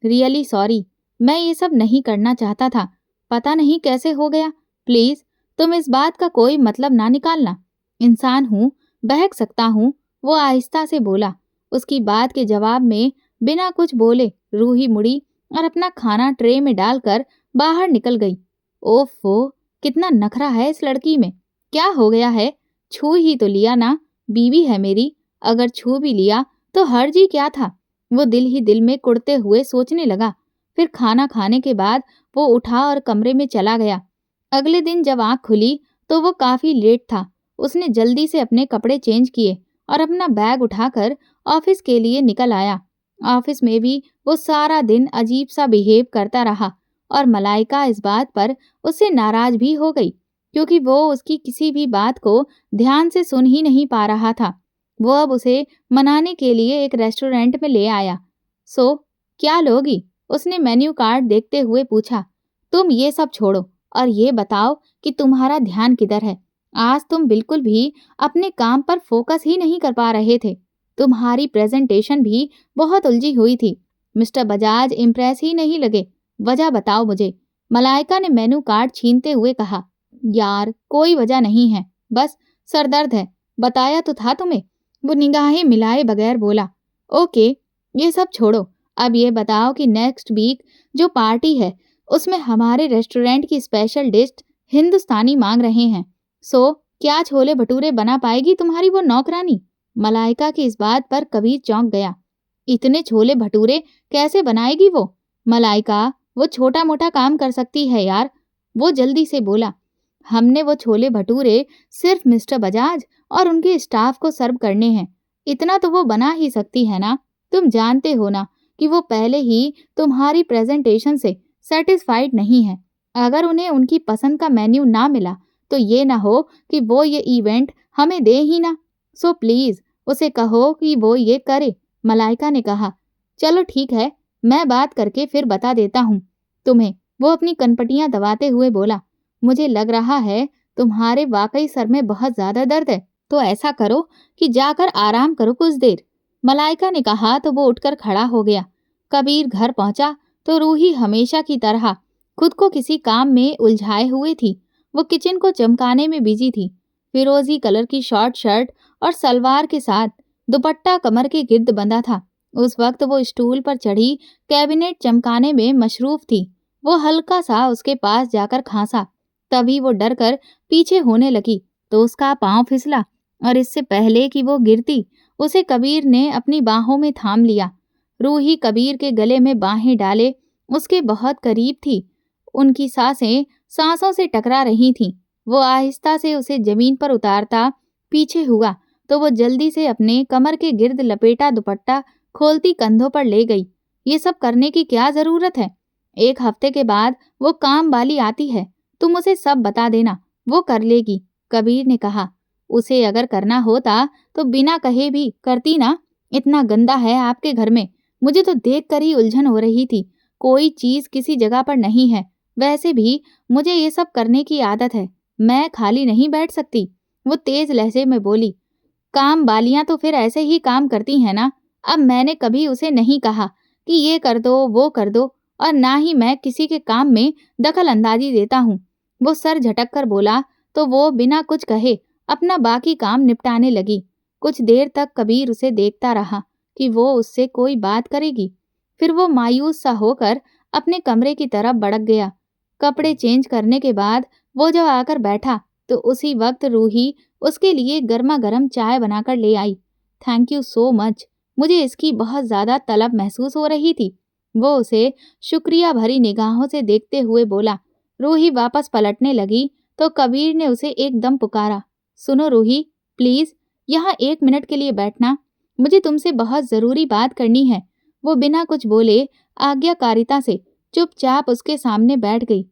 रियली सॉरी, मैं ये सब नहीं करना चाहता था। पता नहीं कैसे हो गया। प्लीज तुम इस बात का कोई मतलब ना निकालना। इंसान हूँ, बहक सकता हूँ। वो आहिस्ता से बोला। उसकी बात के जवाब में बिना कुछ बोले रूही मुड़ी और अपना खाना ट्रे में डालकर बाहर निकल गई। ओफो, कितना नखरा है इस लड़की में। क्या हो गया है? छू ही तो लिया ना, बीवी है मेरी। अगर छू भी लिया तो हर्जी क्या था? वो दिल ही दिल में कुढ़ते हुए सोचने लगा। फिर खाना खाने के बाद वो उठा और कमरे में चला गया। अगले दिन जब आँख खुली तो वो काफी लेट था। उसने जल्दी से अपने कपड़े चेंज किए और अपना बैग उठाकर ऑफिस के लिए निकल आया। ऑफिस में भी वो सारा दिन अजीब सा बिहेव करता रहा और मलाइका इस बात पर उससे नाराज भी हो गई क्योंकि वो उसकी किसी भी बात को ध्यान से सुन ही नहीं पा रहा था। वो अब उसे मनाने के लिए एक रेस्टोरेंट में ले आया। सो क्या लोगी? उसने मेन्यू कार्ड देखते हुए पूछा। तुम ये सब छोड़ो और ये बताओ कि तुम्हारा ध्यान किधर है? आज तुम बिल्कुल भी अपने काम पर फोकस ही नहीं कर पा रहे थे। तुम्हारी प्रेजेंटेशन भी बहुत उलझी हुई थी। मिस्टर बजाज इम्प्रेस ही नहीं लगे। वजह बताओ मुझे, मलाइका ने मेनू कार्ड छीनते हुए कहा। यार कोई वजह नहीं है, बस सरदर्द है, बताया तो था तुम्हें। वो निगाहें मिलाए बगैर बोला। ओके, ये सब छोड़ो, अब ये बताओ कि नेक्स्ट वीक जो पार्टी है उसमें हमारे रेस्टोरेंट की स्पेशल डिश हिंदुस्तानी मांग रहे हैं। सो क्या छोले भटूरे बना पाएगी तुम्हारी वो नौकरानी? मलाइका की इस बात पर कबीर चौंक गया। इतने छोले भटूरे कैसे बनाएगी वो? मलाइका, वो छोटा मोटा काम कर सकती है यार। वो जल्दी से बोला। हमने वो छोले भटूरे सिर्फ मिस्टर बजाज और उनके स्टाफ को सर्व करने हैं। इतना तो वो बना ही सकती है ना। तुम जानते हो ना कि वो पहले ही तुम्हारी प्रेजेंटेशन से सेटिस्फाइड नहीं है। अगर उन्हें उनकी पसंद का मेन्यू ना मिला तो ये ना हो कि वो ये इवेंट हमें दे ही ना। सो प्लीज उसे कहो कि वो ये करे। मलाइका ने कहा। चलो ठीक है, मैं बात करके फिर बता देता हूँ तुम्हें। वो अपनी कनपटियां दबाते हुए बोला। मुझे लग रहा है तुम्हारे वाकई सर में बहुत ज्यादा दर्द है, तो ऐसा करो कि जाकर आराम करो कुछ देर। मलाइका ने कहा तो वो उठकर खड़ा हो गया। कबीर घर पहुंचा तो रूही हमेशा की तरह खुद को किसी काम में उलझाए हुए थी। वो किचन को चमकाने में बिजी थी। फिरोजी कलर की शॉर्ट शर्ट और सलवार के साथ दुपट्टा कमर के गिर्द बंधा था। उस वक्त वो स्टूल पर चढ़ी कैबिनेट चमकाने में मशरूफ थी। वो हल्का सा उसके पास जाकर खांसा। तभी वो डर कर पीछे होने लगी तो उसका पांव फिसला और इससे पहले कि वो गिरती उसे कबीर ने अपनी बाहों में थाम लिया। रूही कबीर के गले में बाहें डाले उसके बहुत करीब थी। उनकी सांसें सांसों से टकरा रही थीं। वो आहिस्ता से उसे जमीन पर उतारता पीछे हुआ तो वो जल्दी से अपने कमर के गिर्द लपेटा दुपट्टा खोलती कंधों पर ले गई। ये सब करने की क्या जरूरत है? 1 हफ्ते के बाद वो काम वाली आती है, तुम उसे सब बता देना, वो कर लेगी। कबीर ने कहा। उसे अगर करना होता तो बिना कहे भी करती ना। इतना गंदा है आपके घर में, मुझे तो देख कर ही उलझन हो रही थी। कोई चीज किसी जगह पर नहीं है। वैसे भी मुझे ये सब करने की आदत है, मैं खाली नहीं बैठ सकती। वो तेज लहजे में बोली। काम वालियां तो फिर ऐसे ही काम करती हैं ना। अब मैंने कभी उसे नहीं कहा कि ये कर दो वो कर दो, और ना ही मैं किसी के काम में दखल अंदाजी देता हूँ। वो सर झटक कर बोला तो वो बिना कुछ कहे अपना बाकी काम निपटाने लगी। कुछ देर तक कबीर उसे देखता रहा कि वो उससे कोई बात करेगी। फिर वो मायूस सा होकर अपने कमरे की तरफ बढ़क गया। कपड़े चेंज करने के बाद वो जब आकर बैठा तो उसी वक्त रूही उसके लिए गर्मा गर्म चाय बनाकर ले आई। थैंक यू सो मच, मुझे इसकी बहुत ज्यादा तलब महसूस हो रही थी। वो उसे शुक्रिया भरी निगाहों से देखते हुए बोला। रूही वापस पलटने लगी तो कबीर ने उसे एकदम पुकारा। सुनो रूही, प्लीज यहाँ 1 मिनट के लिए बैठना, मुझे तुमसे बहुत जरूरी बात करनी है। वो बिना कुछ बोले आज्ञाकारिता से चुपचाप उसके सामने बैठ गई।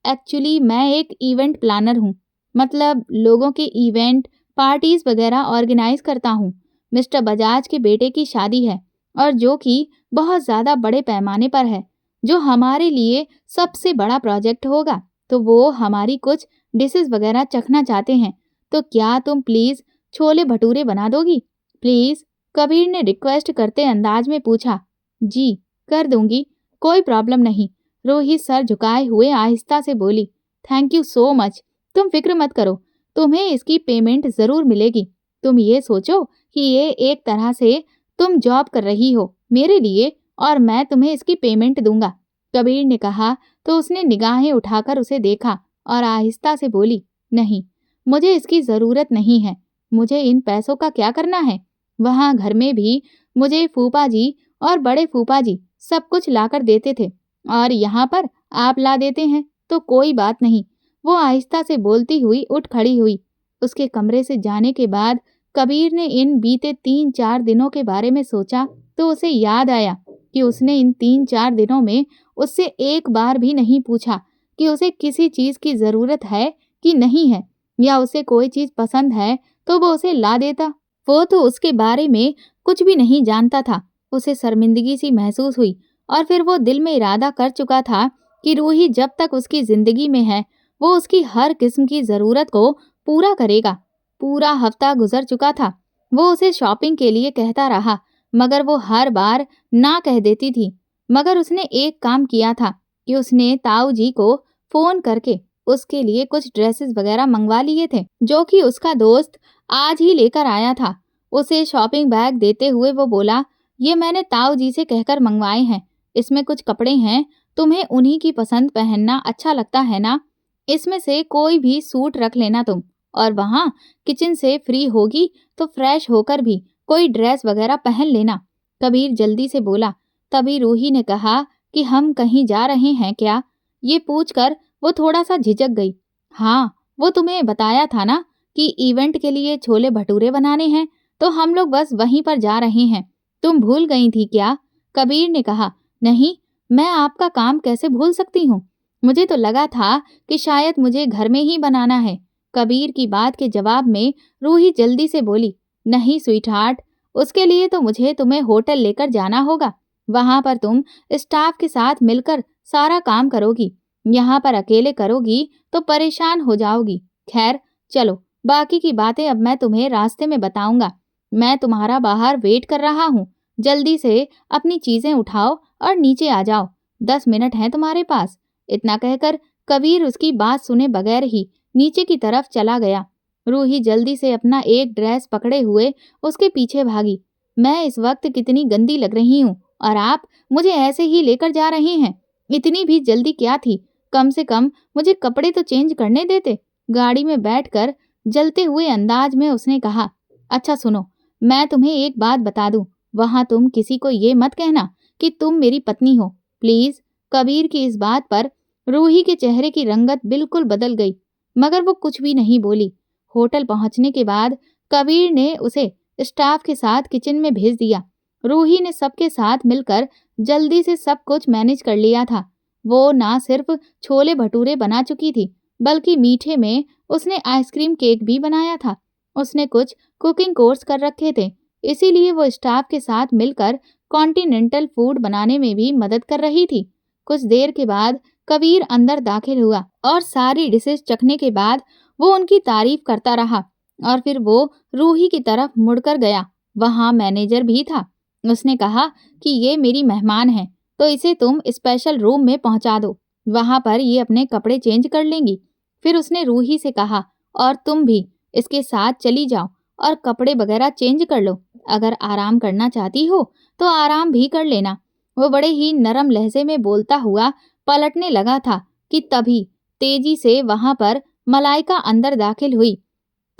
एक्चुअली मैं एक इवेंट प्लानर हूँ, मतलब लोगों के इवेंट पार्टीज वगैरह ऑर्गेनाइज करता हूँ। मिस्टर बजाज के बेटे की शादी है और जो कि बहुत ज़्यादा बड़े पैमाने पर है, जो हमारे लिए सबसे बड़ा प्रोजेक्ट होगा। तो वो हमारी कुछ डिशेस वगैरह चखना चाहते हैं, तो क्या तुम प्लीज़ छोले भटूरे बना दोगी? प्लीज़, कबीर ने रिक्वेस्ट करते अंदाज में पूछा। जी कर दूंगी, कोई प्रॉब्लम नहीं, रोहित सर झुकाए हुए आहिस्ता से बोली। थैंक यू सो मच, तुम फिक्र मत करो, तुम्हें इसकी पेमेंट ज़रूर मिलेगी। तुम ये सोचो कि ये एक तरह से तुम जॉब कर रही हो मेरे लिए और मैं तुम्हें इसकी पेमेंट दूंगा। कबीर ने कहा तो उसने निगाहें उठाकर उसे देखा और आहिस्ता से बोली। नहीं, मुझे इसकी ज़रूरत नहीं है। मुझे इन पैसों का क्या करना है? वहाँ घर में भी मुझे फूफा जी और बड़े फूफा जी सब कुछ लाकर देते थे और यहाँ पर आप ला देते हैं तो कोई बात नहीं। वो आहिस्ता से बोलती हुई उठ खड़ी हुई। उसके कमरे से जाने के बाद कबीर ने इन बीते 3-4 दिनों के बारे में सोचा तो उसे याद आया कि उसने इन 3-4 दिनों में उससे एक बार भी नहीं पूछा कि उसे किसी चीज़ की ज़रूरत है कि नहीं है, या उसे कोई चीज़ पसंद है तो वो उसे ला देता। वो तो उसके बारे में कुछ भी नहीं जानता था। उसे शर्मिंदगी सी महसूस हुई और फिर वो दिल में इरादा कर चुका था कि रूही जब तक उसकी ज़िंदगी में है वो उसकी हर किस्म की ज़रूरत को पूरा करेगा। पूरा हफ्ता गुजर चुका था। वो उसे शॉपिंग के लिए कहता रहा मगर वो हर बार ना कह देती थी। मगर उसने एक काम किया था कि उसने ताऊ जी को फ़ोन करके उसके लिए कुछ ड्रेसेस वगैरह मंगवा लिए थे, जो कि उसका दोस्त आज ही लेकर आया था। उसे शॉपिंग बैग देते हुए वो बोला, ये मैंने ताऊ जी से कहकर मंगवाए हैं। इसमें कुछ कपड़े हैं, तुम्हें उन्हीं की पसंद पहनना अच्छा लगता है ना? इसमें से कोई भी सूट रख लेना तुम, और वहाँ किचन से फ्री होगी तो फ्रेश होकर भी कोई ड्रेस वगैरह पहन लेना। कबीर जल्दी से बोला। तभी रूही ने कहा कि हम कहीं जा रहे हैं क्या? ये पूछकर वो थोड़ा सा झिझक गई। हाँ, वो तुम्हें बताया था ना कि इवेंट के लिए छोले भटूरे बनाने हैं, तो हम लोग बस वहीं पर जा रहे हैं। तुम भूल गई थी क्या? कबीर ने कहा। नहीं, मैं आपका काम कैसे भूल सकती हूँ? मुझे तो लगा था कि शायद मुझे घर में ही बनाना है। कबीर की बात के जवाब में रूही जल्दी से बोली, नहीं स्वीटहार्ट, उसके लिए तो मुझे तुम्हें होटल लेकर जाना होगा। वहां पर तुम स्टाफ के साथ मिलकर सारा काम करोगी। यहाँ पर अकेले करोगी तो परेशान हो जाओगी। खैर, चलो, बाकी की बातें अब मैं तुम्हें रास्ते में बताऊंगा। मैं तुम्हारा बाहर वेट कर रहा हूँ। जल्दी से अपनी चीजें उठाओ और नीचे आ जाओ। 10 मिनट हैं तुम्हारे पास। इतना कहकर कबीर उसकी बात सुने बगैर ही नीचे की तरफ चला गया। रूही जल्दी से अपना एक ड्रेस पकड़े हुए उसके पीछे भागी। मैं इस वक्त कितनी गंदी लग रही हूँ और आप मुझे ऐसे ही लेकर जा रहे हैं। इतनी भी जल्दी क्या थी? कम से कम मुझे कपड़े तो चेंज करने देते। गाड़ी में बैठकर जलते हुए अंदाज में उसने कहा, अच्छा सुनो, मैं तुम्हें एक बात बता दूं, वहां तुम किसी को ये मत कहना कि तुम मेरी पत्नी हो, प्लीज। कबीर की इस बात पर रूही के चेहरे की रंगत बिल्कुल बदल गई, मगर वो कुछ भी नहीं बोली। होटल पहुंचने के बाद कबीर ने उसे स्टाफ के साथ किचन में भेज दिया। रूही ने सबके साथ मिलकर जल्दी से सब कुछ मैनेज कर लिया था। वो ना सिर्फ छोले भटूरे बना चुकी थी, बल्कि मीठे में उसने आइसक्रीम केक भी बनाया था। उसने कुछ कुकिंग कोर्स कर रखे थे, इसीलिए वो स्टाफ के साथ मिलकर कॉन्टिनेंटल फूड बनाने में भी मदद कर रही थी। कुछ देर के बाद कबीर अंदर दाखिल हुआ और सारी डिशेस चखने के बाद वो उनकी तारीफ करता रहा, और फिर वो रूही की तरफ मुड़कर गया। वहाँ मैनेजर भी था। उसने कहा कि ये मेरी मेहमान है, तो इसे तुम स्पेशल रूम में पहुंचा दो। वहां पर ये अपने कपड़े चेंज कर लेंगी। फिर उसने रूही से कहा, और तुम भी इसके साथ चली जाओ और कपड़े वगैरह चेंज कर लो। अगर आराम करना चाहती हो तो आराम भी कर लेना। वो बड़े ही नरम लहजे में बोलता हुआ पलटने लगा था कि तभी तेजी से वहां पर मलाइका अंदर दाखिल हुई।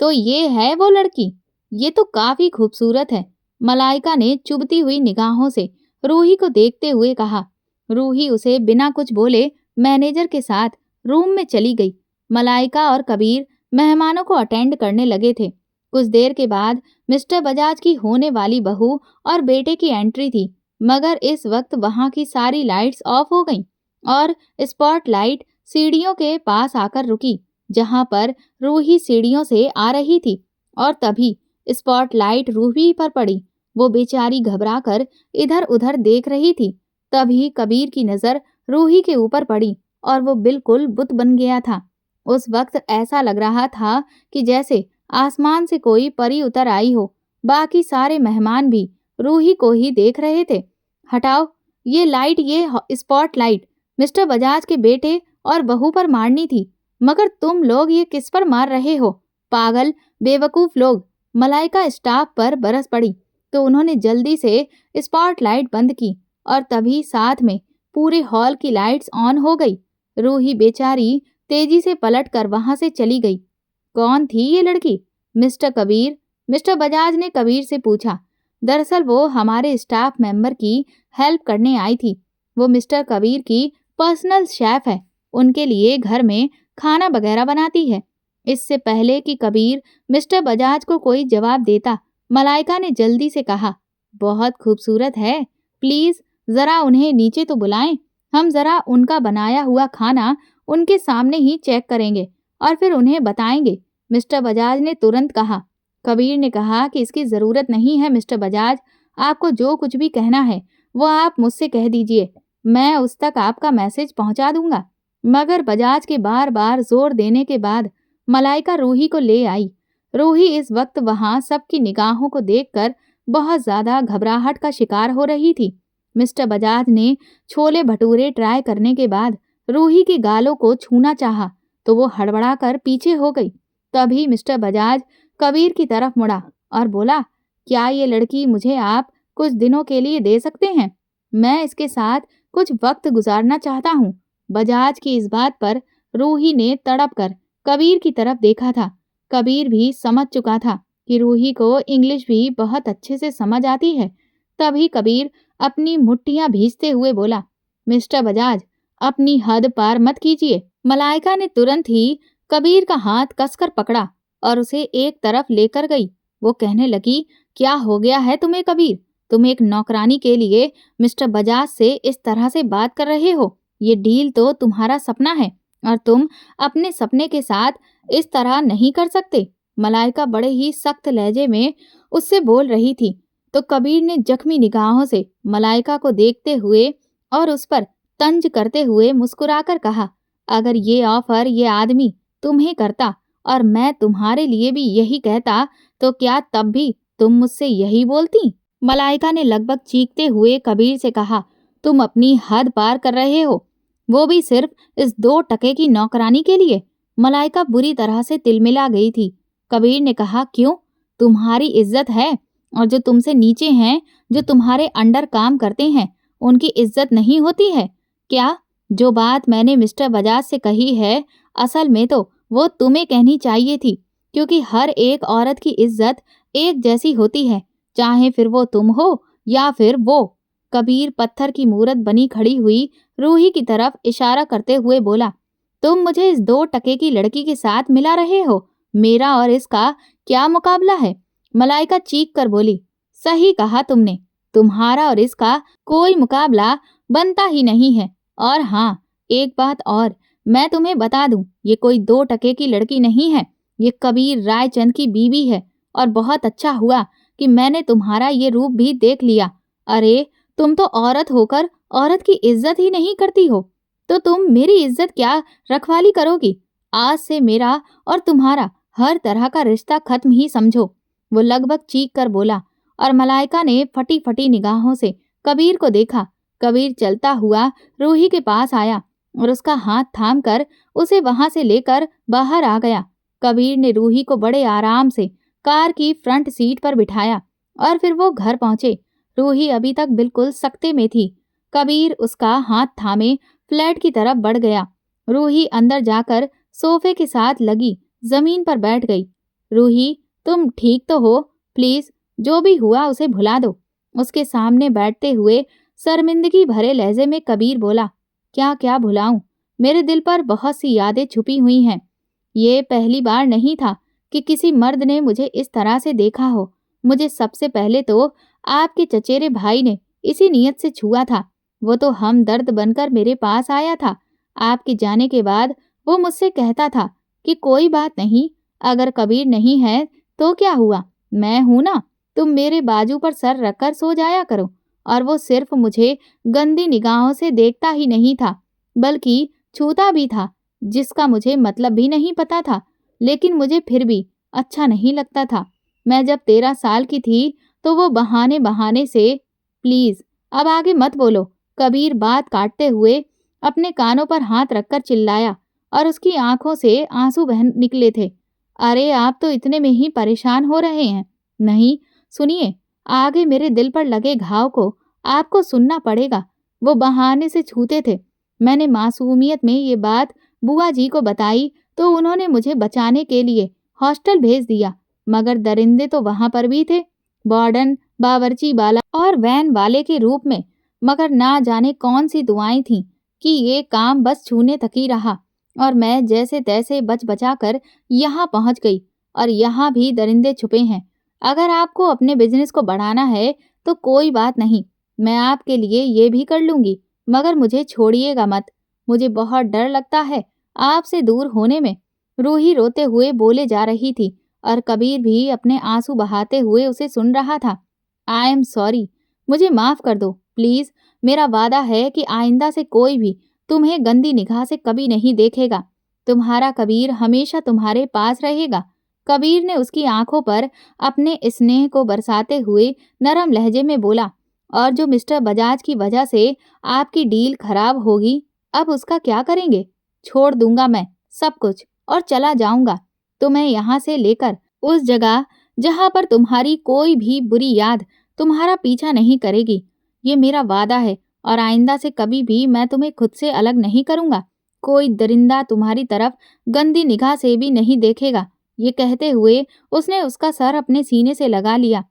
तो ये है वो लड़की, ये तो काफी खूबसूरत है। मलाइका ने चुभती हुई निगाहों से रूही को देखते हुए कहा। रूही उसे बिना कुछ बोले मैनेजर के साथ रूम में चली गई। मलाइका और कबीर मेहमानों को अटेंड करने लगे थे। कुछ देर के बाद मिस्टर बजाज की होने वाली बहू और बेटे की एंट्री थी, मगर इस वक्त वहां की सारी लाइट्स ऑफ हो गईं और स्पॉटलाइट सीढ़ियों के पास आकर रुकी, जहां पर रूही सीढ़ियों से आ रही थी। और तभी स्पॉटलाइट रूही पर पड़ी। वो बेचारी घबराकर इधर उधर देख रही थी। तभी कबीर की नजर रूही के ऊपर पड़ी और वो बिल्कुल बुत बन गया था। उस वक्त ऐसा लग रहा था कि जैसे आसमान से कोई परी उतर आई हो। बाकी सारे मेहमान भी रूही को ही देख रहे थे। हटाओ ये लाइट, ये स्पॉट लाइट मिस्टर बजाज के बेटे और बहू पर मारनी थी, मगर तुम लोग ये किस पर मार रहे हो? पागल बेवकूफ लोग। मलाइका स्टाफ पर बरस पड़ी तो उन्होंने जल्दी से स्पॉटलाइट बंद की और तभी साथ में पूरे हॉल की लाइट्स ऑन हो गई। रूही बेचारी तेजी से पलटकर वहां से चली गई। कौन थी ये लड़की? मिस्टर कबीर, मिस्टर बजाज ने कबीर से पूछा। दरअसल वो हमारे स्टाफ मेंबर की हेल्प करने आई थी। वो मिस्टर कबीर की पर्सनल शेफ है, उनके लिए घर में खाना वगैरह बनाती है। इससे पहले कि कबीर मिस्टर बजाज को कोई जवाब देता, मलाइका ने जल्दी से कहा, बहुत खूबसूरत है, प्लीज जरा उन्हें नीचे तो बुलाएं। हम जरा उनका बनाया हुआ खाना उनके सामने ही चेक करेंगे और फिर उन्हें बताएंगे। मिस्टर बजाज ने तुरंत कहा। कबीर ने कहा कि इसकी जरूरत नहीं है मिस्टर बजाज, आपको जो कुछ भी कहना है वो आप मुझसे कह दीजिए, मैं उस तक आपका मैसेज पहुंचा दूंगा। मगर बजाज के बार बार जोर देने के बाद मलाइका रूही को ले आई। रूही इस वक्त वहां सबकी निगाहों को देखकर बहुत ज्यादा घबराहट का शिकार हो रही थी। मिस्टर बजाज ने छोले भटूरे ट्राई करने के बाद रूही की गालों को छूना चाहा तो वो हड़बड़ाकर पीछे हो गई। तभी मिस्टर बजाज कबीर की तरफ मुड़ा और बोला, क्या ये लड़की मुझे आप कुछ दिनों के लिए दे सकते हैं? मैं इसके साथ कुछ वक्त गुजारना चाहता हूँ। बजाज की इस बात पर रूही ने तड़प कर कबीर की तरफ देखा था। कबीर भी समझ चुका था कि रूही को इंग्लिश भी बहुत अच्छे से समझ आती है। तभी कबीर अपनी मुट्ठियां भींचते हुए बोला, मिस्टर बजाज, अपनी हद पार मत कीजिए। मलाइका ने तुरंत ही कबीर का हाथ कसकर पकड़ा और उसे एक तरफ लेकर गई। वो कहने लगी, क्या हो गया है तुम्हें कबीर? तुम एक नौकरानी के लिए मिस्टर बजाज से इस तरह से बात कर रहे हो? ये डील तो तुम्हारा सपना है और तुम अपने सपने के साथ इस तरह नहीं कर सकते। मलाइका बड़े ही सख्त लहजे में उससे बोल रही थी तो कबीर ने जख्मी निगाहों से मलाइका को देखते हुए और उस पर तंज करते हुए मुस्कुराकर कहा, अगर ये ऑफर ये आदमी तुम्हें करता और मैं तुम्हारे लिए भी यही कहता तो क्या तब भी तुम मुझसे यही बोलती? मलाइका ने लगभग चीखते हुए कबीर से कहा, तुम अपनी हद पार कर रहे हो, वो भी सिर्फ इस 2 टके की नौकरानी के लिए। मलाइका बुरी तरह से तिलमिला गई थी। कबीर ने कहा, क्यों? तुम्हारी इज्जत है और जो तुमसे नीचे हैं, जो तुम्हारे अंडर काम करते हैं, उनकी इज्जत नहीं होती है क्या? जो बात मैंने मिस्टर बजाज से कही है, असल में तो वो तुम्हें कहनी चाहिए थी, क्योंकि हर एक औरत की इज्जत एक जैसी होती है, चाहे फिर वो तुम हो या फिर वो। कबीर पत्थर की मूरत बनी खड़ी हुई रूही की तरफ इशारा करते हुए बोला, तुम मुझे इस 2 टके की लड़की के साथ मिला रहे हो? मेरा और इसका क्या मुकाबला है? मलाइका चीख कर बोली, सही कहा तुमने, तुम्हारा और इसका कोई मुकाबला बनता ही नहीं है। और हाँ, एक बात और मैं तुम्हें बता दूं, ये कोई 2 टके की लड़की नहीं है, ये कबीर रायचंद की बीवी है। और बहुत अच्छा हुआ कि मैंने तुम्हारा ये रूप भी देख लिया। अरे, तुम तो औरत होकर औरत की इज्जत ही नहीं करती हो, तो तुम मेरी इज्जत क्या रखवाली करोगी? आज से मेरा और तुम्हारा हर तरह का रिश्ता खत्म ही समझो। वो लगभग चीख कर बोला और मलाइका ने फटी फटी निगाहों से कबीर को देखा। कबीर चलता हुआ रूही के पास आया और उसका हाथ थाम कर उसे वहां से लेकर बाहर आ गया। कबीर ने रूही को बड़े आराम से कार की फ्रंट सीट पर बिठाया और फिर वो घर पहुंचे। रूही अभी तक बिल्कुल सकते में थी। कबीर उसका हाथ थामे फ्लैट की तरफ बढ़ गया। रूही अंदर जाकर सोफे के साथ लगी जमीन पर बैठ गई। रूही, तुम ठीक तो हो? प्लीज, जो भी हुआ उसे भुला दो। उसके सामने बैठते हुए शर्मिंदगी भरे लहजे में कबीर बोला, क्या क्या भुलाऊं? मेरे दिल पर बहुत सी यादें छुपी हुई हैं। ये पहली बार नहीं था कि किसी मर्द ने मुझे इस तरह से देखा हो। मुझे सबसे पहले तो आपके चचेरे भाई ने इसी नीयत से छुआ था। वो तो हमदर्द बनकर मेरे पास आया था। आपके जाने के बाद वो मुझसे कहता था कि कोई बात नहीं, अगर कबीर नहीं है तो क्या हुआ, मैं हूं ना, तुम मेरे बाजू पर सर रखकर सो जाया करो। और वो सिर्फ मुझे गंदी निगाहों से देखता ही नहीं था, बल्कि छूता भी था, जिसका मुझे मतलब भी नहीं पता था, लेकिन मुझे फिर भी अच्छा नहीं लगता था। मैं जब 13 साल की थी तो वो बहाने बहाने से, प्लीज अब आगे मत बोलो, कबीर बात काटते हुए अपने कानों पर हाथ रखकर चिल्लाया और उसकी आंखों से आंसू बह निकले थे। अरे, आप तो इतने में ही परेशान हो रहे हैं। नहीं, सुनिए, आगे मेरे दिल पर लगे घाव को आपको सुनना पड़ेगा। वो बहाने से छूते थे। मैंने मासूमियत में ये बात बुआ जी को बताई तो उन्होंने मुझे बचाने के लिए हॉस्टल भेज दिया, मगर दरिंदे तो वहां पर भी थे, वार्डन, बावर्ची वाला और वैन वाले के रूप में। मगर ना जाने कौन सी दुआएं थीं कि ये काम बस छूने तक ही रहा और मैं जैसे तैसे बच बचा कर यहाँ पहुँच गई। और यहाँ भी दरिंदे छुपे हैं। अगर आपको अपने बिजनेस को बढ़ाना है तो कोई बात नहीं, मैं आपके लिए ये भी कर लूंगी, मगर मुझे छोड़िएगा मत। मुझे बहुत डर लगता है आपसे दूर होने में। रूही रोते हुए बोले जा रही थी और कबीर भी अपने आंसू बहाते हुए उसे सुन रहा था। आई एम सॉरी, मुझे माफ कर दो प्लीज। मेरा वादा है कि आइंदा से कोई भी तुम्हें गंदी निगाह से कभी नहीं देखेगा। तुम्हारा कबीर हमेशा तुम्हारे पास रहेगा। कबीर ने उसकी आंखों पर अपने स्नेह को बरसाते हुए नरम लहजे में बोला और जो मिस्टर बजाज की वजह से आपकी डील खराब होगी, अब उसका क्या करेंगे? छोड़ दूंगा मैं सब कुछ और चला जाऊंगा। तुम्हें यहाँ से लेकर उस जगह जहाँ पर तुम्हारी कोई भी बुरी याद तुम्हारा पीछा नहीं करेगी। ये मेरा वादा है और आइंदा से कभी भी मैं तुम्हें खुद से अलग नहीं करूंगा। कोई दरिंदा तुम्हारी तरफ गंदी निगाह से भी नहीं देखेगा। ये कहते हुए उसने उसका सर अपने सीने से लगा लिया।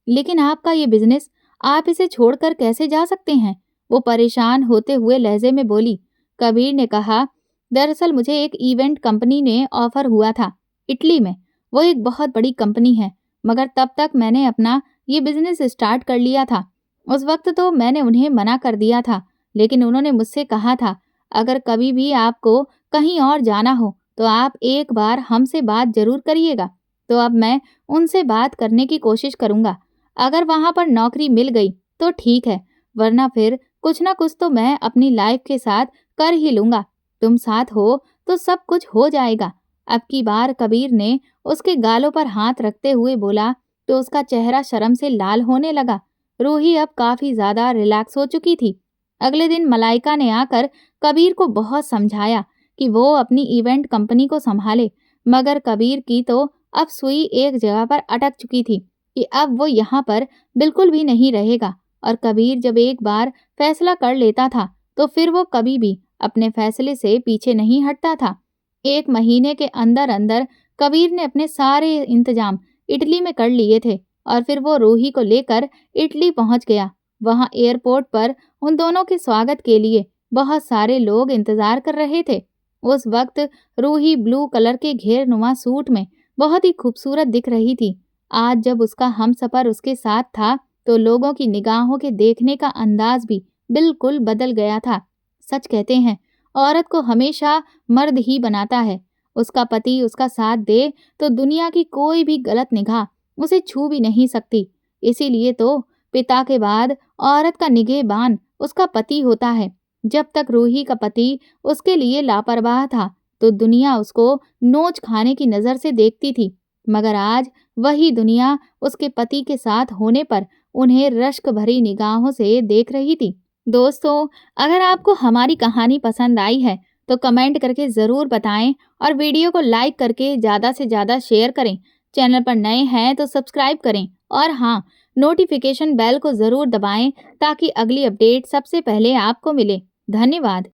लेकिन आपका ये बिजनेस, आप इसे छोड़कर कैसे जा सकते हैं? वो परेशान होते हुए लहजे में बोली। कबीर ने कहा, दरअसल मुझे एक इवेंट कंपनी ने ऑफर हुआ था इटली में। वो एक बहुत बड़ी कंपनी है, मगर तब तक मैंने अपना ये बिजनेस स्टार्ट कर लिया था। उस वक्त तो मैंने उन्हें मना कर दिया था, लेकिन उन्होंने मुझसे कहा था, अगर कभी भी आपको कहीं और जाना हो तो आप एक बार हमसे बात जरूर करिएगा। तो अब मैं उनसे बात करने की कोशिश करूंगा। अगर वहां पर नौकरी मिल गई तो ठीक है, वरना फिर कुछ ना कुछ तो मैं अपनी लाइफ के साथ कर ही लूंगा। तुम साथ हो तो सब कुछ हो जाएगा। अब की बार कबीर ने उसके गालों पर हाथ रखते हुए बोला तो उसका चेहरा शर्म से लाल होने लगा। रूही अब काफी ज्यादा रिलैक्स हो चुकी थी। अगले दिन मलाइका ने आकर कबीर को बहुत समझाया कि वो अपनी इवेंट कंपनी को संभाले, मगर कबीर की तो अब सुई एक जगह पर अटक चुकी थी कि अब वो यहाँ पर बिल्कुल भी नहीं रहेगा। और कबीर जब एक बार फैसला कर लेता था तो फिर वो कभी भी अपने फैसले से पीछे नहीं हटता था। 1 महीने के अंदर अंदर कबीर ने अपने सारे इंतजाम इटली में कर लिए थे और फिर वो रूही को लेकर इटली पहुंच गया। वहां एयरपोर्ट पर उन दोनों के स्वागत के लिए बहुत सारे लोग इंतजार कर रहे थे। उस वक्त रूही ब्लू कलर के घेरनुमा सूट में बहुत ही खूबसूरत दिख रही थी। आज जब उसका हमसफर उसके साथ था तो लोगों की निगाहों के देखने का अंदाज भी बिल्कुल बदल गया था। सच कहते हैं, औरत को हमेशा मर्द ही बनाता है। उसका पति उसका साथ दे तो दुनिया की कोई भी गलत निगाह उसे छू भी नहीं सकती। इसीलिए तो पिता के बाद औरत का निगहबान उसका पति होता है। जब तक रूही का पति उसके लिए लापरवाह था तो दुनिया उसको नोच खाने की नजर से देखती थी, मगर आज वही दुनिया उसके पति के साथ होने पर उन्हें रश्क भरी निगाहों से देख रही थी। दोस्तों, अगर आपको हमारी कहानी पसंद आई है तो कमेंट करके ज़रूर बताएं और वीडियो को लाइक करके ज़्यादा से ज़्यादा शेयर करें। चैनल पर नए हैं तो सब्सक्राइब करें और हाँ, नोटिफिकेशन बेल को ज़रूर दबाएं ताकि अगली अपडेट सबसे पहले आपको मिले। धन्यवाद।